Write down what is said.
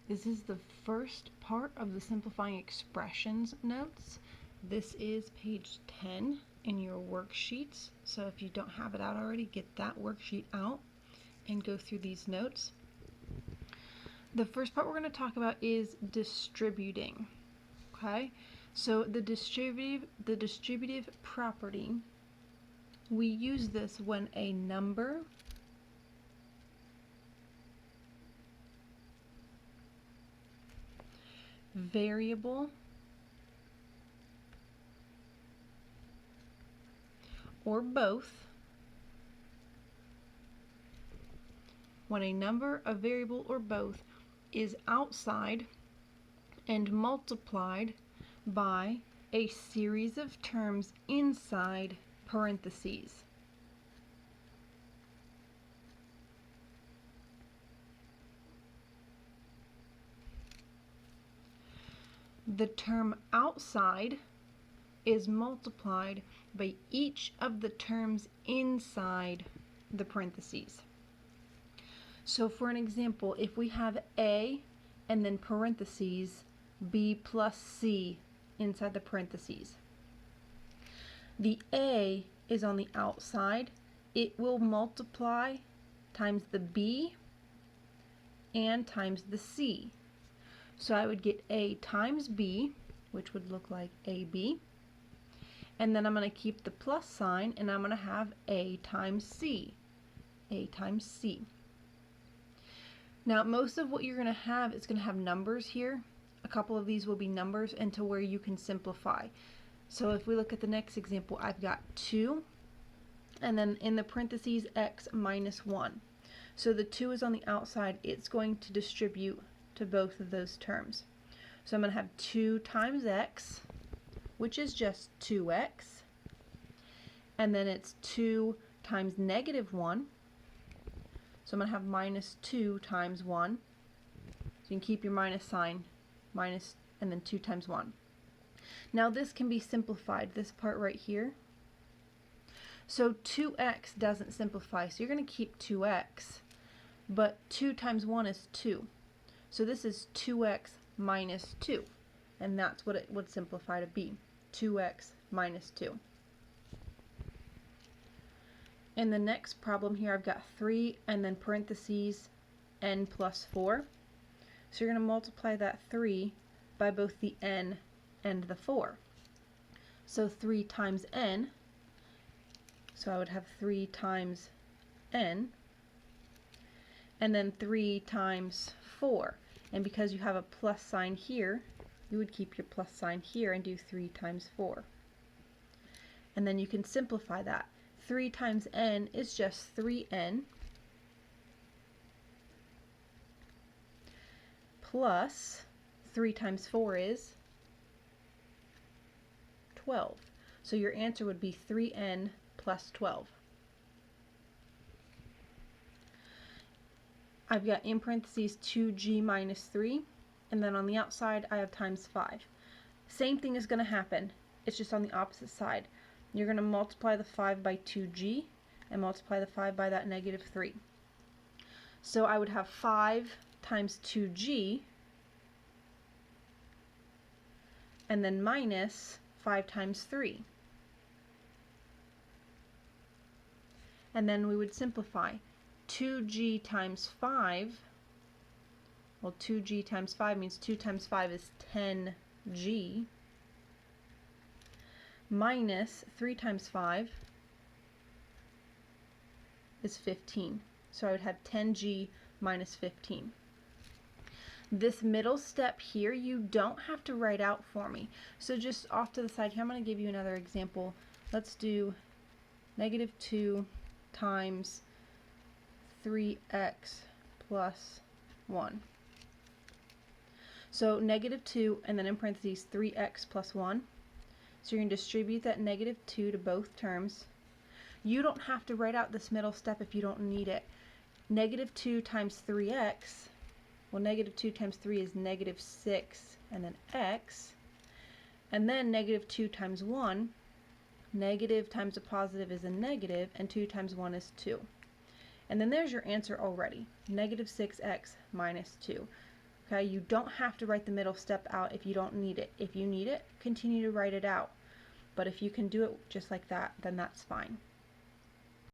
This is the first part of the simplifying expressions notes. This is page 10 in your worksheets. So if you don't have it out already, get that worksheet out and go through these notes. The first part we're going to talk about is distributing. Okay? So the distributive property, we use this when a number variable or both, when a number, a variable, or both is outside and multiplied by a series of terms inside parentheses. The term outside is multiplied by each of the terms inside the parentheses. So for an example, if we have A and then parentheses B plus C inside the parentheses, the A is on the outside. It will multiply times the B and times the C. So I would get A times B, which would look like AB. And then I'm going to keep the plus sign, and I'm going to have A times C. A times C. Now, most of what you're going to have is going to have numbers here. A couple of these will be numbers into where you can simplify. So if we look at the next example, I've got 2, and then in the parentheses, x minus 1. So the 2 is on the outside. It's going to distribute to both of those terms. So I'm going to have 2 times x, which is just 2x, and then it's 2 times negative 1, so I'm going to have minus 2 times 1, so you can keep your minus sign, minus, and then 2 times 1. Now this can be simplified, this part right here. So 2x doesn't simplify, so you're going to keep 2x, but 2 times 1 is 2. So this is 2x minus 2, and that's what it would simplify to be, 2x minus 2. In the next problem here, I've got 3 and then parentheses n plus 4. So you're going to multiply that 3 by both the n and the 4. So 3 times n, so I would have 3 times n, and then 3 times 4. And because you have a plus sign here, you would keep your plus sign here and do 3 times 4. And then you can simplify that. 3 times n is just 3n plus 3 times 4 is 12. So your answer would be 3n plus 12. I've got in parentheses 2g minus 3, and then on the outside I have times 5. Same thing is going to happen, it's just on the opposite side. You're going to multiply the 5 by 2g and multiply the 5 by that negative 3. So I would have 5 times 2g and then minus 5 times 3. And then we would simplify. 2g times 5, well 2g times 5 means 2 times 5 is 10g, minus 3 times 5 is 15. So I would have 10g minus 15. This middle step here, you don't have to write out for me. So just off to the side here, I'm going to give you another example. Let's do negative 2 times 3x plus 1. So negative 2 and then in parentheses 3x plus 1. So you're going to distribute that negative 2 to both terms. You don't have to write out this middle step if you don't need it. Negative 2 times 3x, well negative 2 times 3 is negative 6 and then x. And then negative 2 times 1, negative times a positive is a negative, and 2 times 1 is 2. And then there's your answer already, negative 6x minus 2. Okay, you don't have to write the middle step out if you don't need it. If you need it, continue to write it out. But if you can do it just like that, then that's fine.